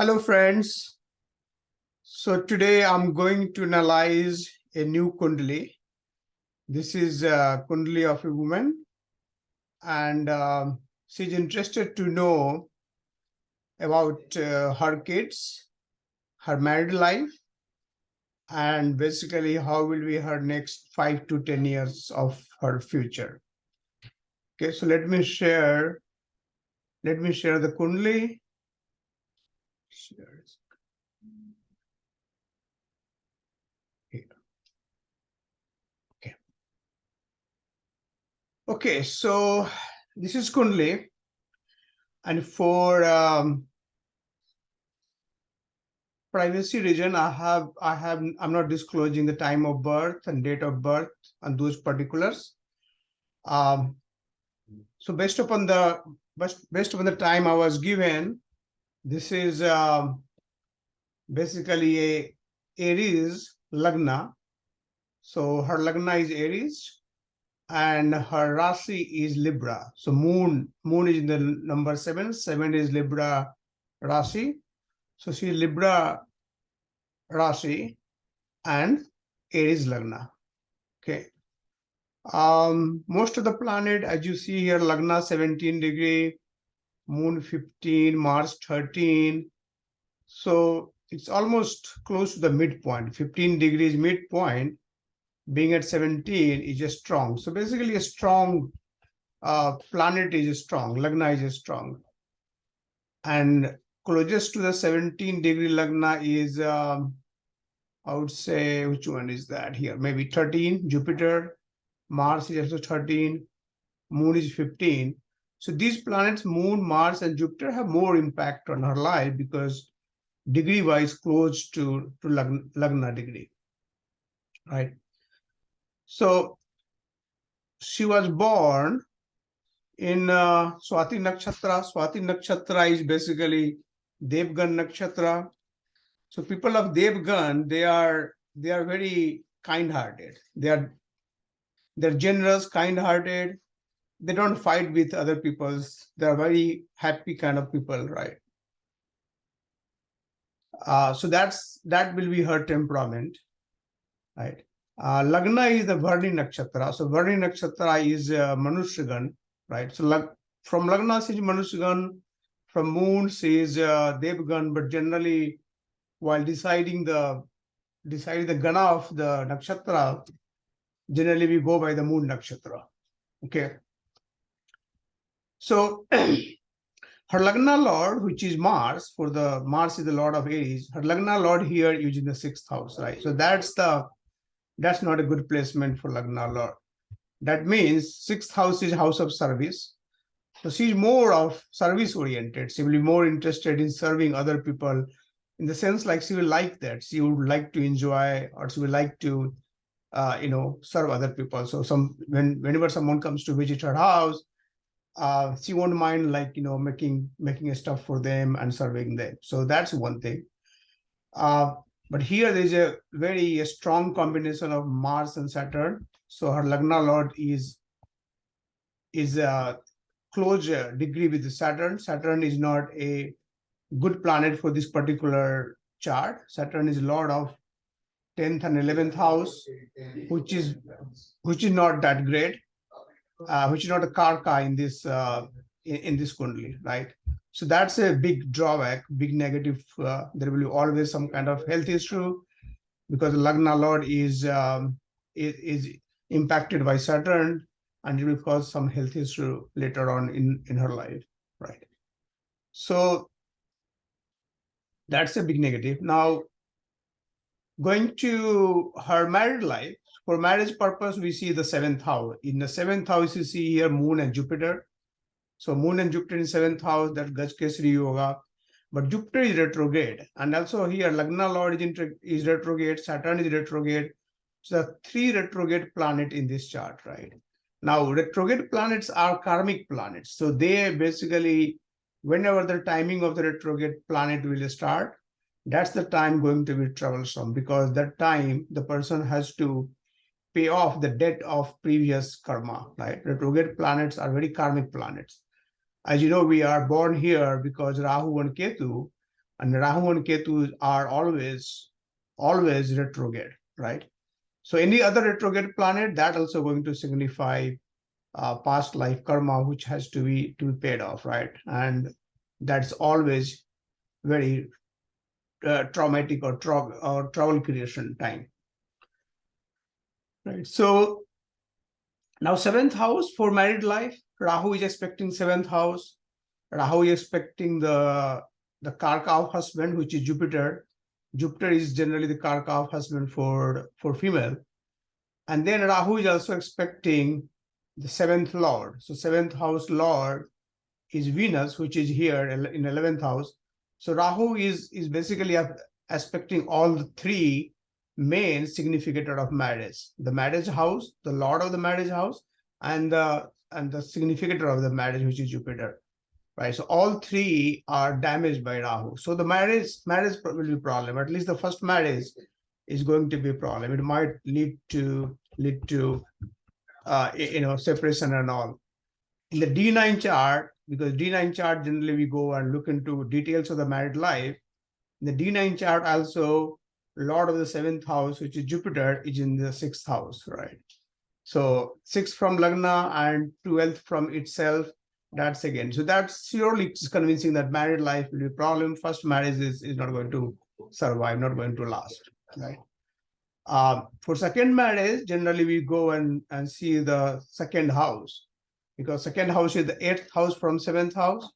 Hello friends. So today I'm going to analyze a new Kundali. This is a Kundali of a woman, and she's interested to know about her kids, her married life, and basically how will be her next 5 to 10 years of her future. Okay, so let me share the Kundali. Share. Here. Okay, so this is Kundali, and for privacy reason, I'm not disclosing the time of birth and date of birth and those particulars. So based upon the time I was given, this is basically a Aries Lagna. So her Lagna is Aries, and her Rasi is Libra. So moon is in the number 7. 7 is Libra Rasi. So she is Libra Rasi and Aries Lagna. Okay. Most of the planet, as you see here, Lagna 17 degree, Moon 15, Mars 13. So it's almost close to the midpoint. 15 degrees midpoint, being at 17 is just strong. So basically a strong planet is strong, Lagna is strong. And closest to the 17 degree Lagna is, I would say, which one is that here? Maybe 13, Jupiter. Mars is also 13, Moon is 15. So these planets, Moon, Mars, and Jupiter, have more impact on her life because degree-wise close to Lagna degree, right? So she was born in Swati Nakshatra. Swati Nakshatra is basically Devgan Nakshatra. So people of Devgan, they are very kind-hearted. They're generous, kind-hearted. They don't fight with other people's. They're very happy kind of people, right? So that will be her temperament, right? Lagna is the Varni Nakshatra. So Varni Nakshatra is Manushyagan, right? So from Lagna she is Manushyagan, from Moon she is Devgan, but generally while deciding the Gana of the Nakshatra, generally we go by the Moon Nakshatra, okay? So her Lagna Lord, which is Mars, Mars is the Lord of Aries, her Lagna Lord here is in the 6th house, right? So that's not a good placement for Lagna Lord. That means 6th house is house of service. So she's more of service oriented. She will be more interested in serving other people, in the sense like she will like that. She would like to enjoy, or she would like to, serve other people. So whenever someone comes to visit her house, she won't mind, like, making a stuff for them and serving them. So that's one thing. But here there is a very strong combination of Mars and Saturn. So her Lagna Lord is a close degree with the Saturn. Saturn is not a good planet for this particular chart. Saturn is Lord of 10th and 11th house, which is not that great, which is not a karka in this Kundali, right? So that's a big drawback, big negative. There will be always some kind of health issue because Lagna Lord is impacted by Saturn, and it will cause some health issue later on in her life, right? So that's a big negative. Now, going to her married life, for marriage purpose, we see the 7th house. In the 7th house, you see here Moon and Jupiter. So Moon and Jupiter in 7th house, that Gaj Kesari Yoga. But Jupiter is retrograde. And also here, Lagna Lord is retrograde, Saturn is retrograde. So the 3 retrograde planets in this chart, right? Now, retrograde planets are karmic planets. So they basically, whenever the timing of the retrograde planet will start, that's the time going to be troublesome, because that time the person has to pay off the debt of previous karma, right? Retrograde planets are very karmic planets. As you know, we are born here because Rahu and Ketu, and Rahu and Ketu are always retrograde, right? So any other retrograde planet, that also going to signify past life karma, which has to be paid off, right? And that's always very traumatic or trouble creation time, right? So now 7th house for married life, Rahu is expecting 7th house. Rahu is expecting the karka of husband, which is Jupiter. Jupiter is generally the karka of husband for female. And then Rahu is also expecting the 7th lord. So 7th house lord is Venus, which is here in 11th house. So Rahu is basically aspecting all the three main significator of marriage: the marriage house, the lord of the marriage house, and the significator of the marriage, which is Jupiter, right? So all three are damaged by Rahu. So the marriage will be a problem. At least the first marriage is going to be a problem. It might lead to separation and all. In the D9 chart, because D9 chart generally we go and look into details of the married life. In the D9 chart also, Lord of the 7th house, which is Jupiter, is in the 6th house, right? So 6th from Lagna and 12th from itself, that's again. So that's surely convincing that married life will be a problem. First marriage is not going to survive, not going to last, right? For second marriage, generally we go and see the second house, because second house is the 8th house from 7th house.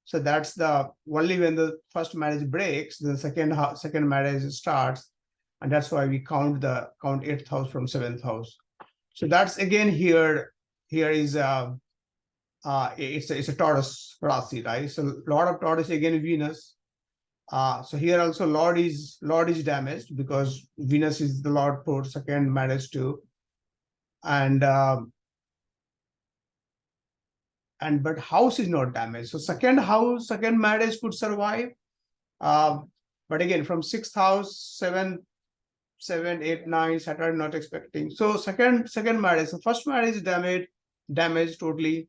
So that's the only when the first marriage breaks, the second marriage starts, and that's why we count 8th house from 7th house. So that's again here is it's a Taurus Rasi, right? So Lord of Taurus again Venus. So here also Lord is damaged because Venus is the Lord for second marriage too, and but house is not damaged. So second house, second marriage could survive, but again from 6th house, 7, 8, 9, Saturn not expecting. So second marriage, so first marriage is damaged totally.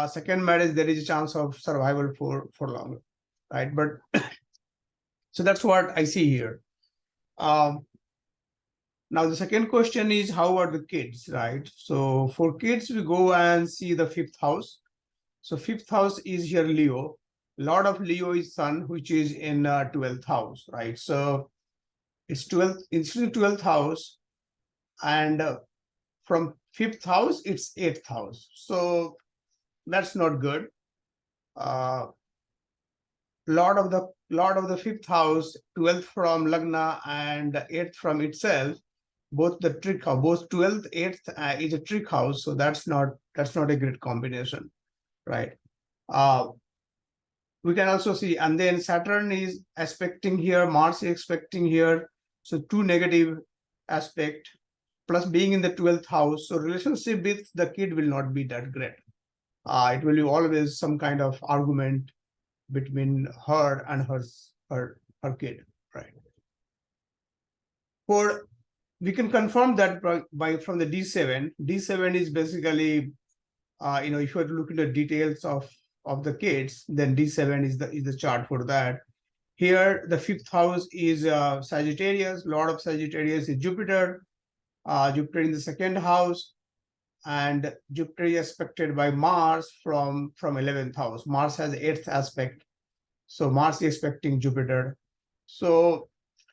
Second marriage there is a chance of survival for longer, right? But so that's what I see here. Now the second question is, how are the kids, right? So for kids, we go and see the 5th house. So 5th house is here Leo. Lord of Leo is Sun, which is in 12th house, right? So it's 12th house, and from 5th house it's 8th house. So that's not good. Lord of the 5th house, 12th from Lagna and 8th from itself, both the trick house, both 12th, 8th is a trick house. So that's not a great combination, right? We can also see, and then Saturn is aspecting here, Mars is aspecting here. So two negative aspect, plus being in the 12th house. So relationship with the kid will not be that great. It will be always some kind of argument between her and her kid, right? We can confirm that from the D7. D7 is basically, if you were to look into details of the kids, then D7 is the chart for that. Here, the 5th house is Sagittarius. Lord of Sagittarius is Jupiter. Jupiter in the 2nd house, and Jupiter is aspected by Mars from 11th house. Mars has 8th aspect, so Mars is expecting Jupiter. So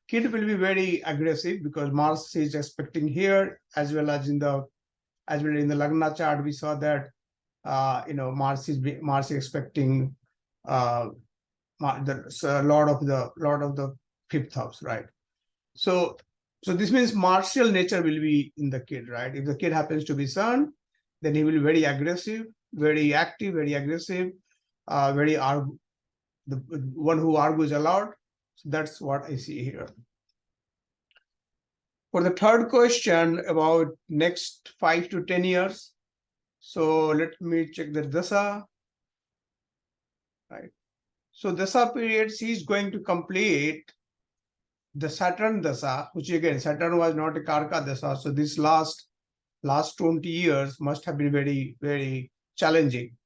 kid will be very aggressive because Mars is expecting here, as well in the Lagna chart. We saw that Mars is expecting the Lord of the 5th house, right? So this means martial nature will be in the kid, right? If the kid happens to be Sun, then he will be very aggressive, very active, very aggressive, the one who argues a lot. So that's what I see here. For the third question about next 5 to 10 years, so let me check the Dasa, right? So Dasa period, she is going to complete the Saturn Dasa, which again, Saturn was not a Karka Dasa. So this last 20 years must have been very, very challenging.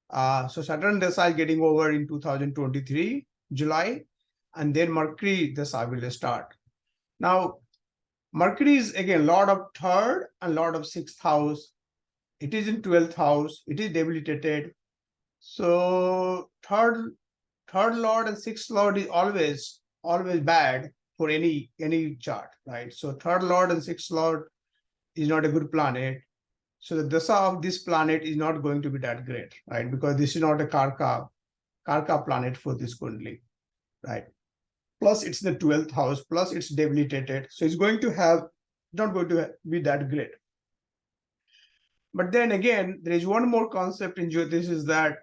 So Saturn Dasa is getting over in 2023, July. and then Mercury dasa will start. Now, Mercury is again Lord of third and Lord of sixth house. It is in 12th house. It is debilitated. So third Lord and sixth Lord is always bad for any chart, right? So third Lord and sixth Lord is not a good planet. So the dasa of this planet is not going to be that great, right? Because this is not a Karka planet for this Kundali, right? Plus it's the 12th house, plus it's debilitated. So it's going to have, not going to be that great. But then again, there is one more concept in Jyotish is that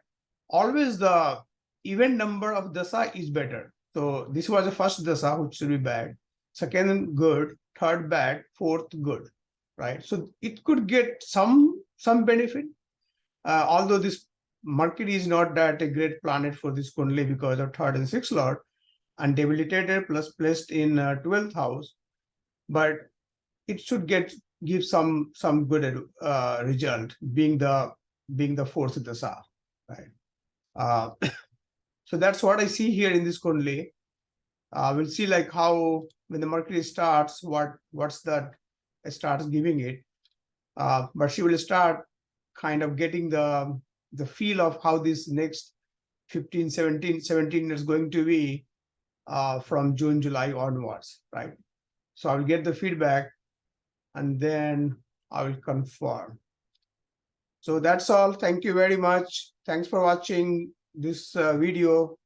always the event number of dasa is better. So this was the first dasa, which should be bad. Second, good. Third, bad. Fourth, good, right? So it could get some benefit. Although this Mercury is not that a great planet for this Kundali because of third and sixth lord, and debilitated plus placed in 12th house, but it should give some good result being the fourth dasa, right? So that's what I see here in this Kundali. We'll see like how when the Mercury starts, what's that starts giving it. But she will start kind of getting the feel of how this next 15, 17 is going to be from June, July onwards, right? So I will get the feedback and then I will confirm. So that's all. Thank you very much. Thanks for watching this video.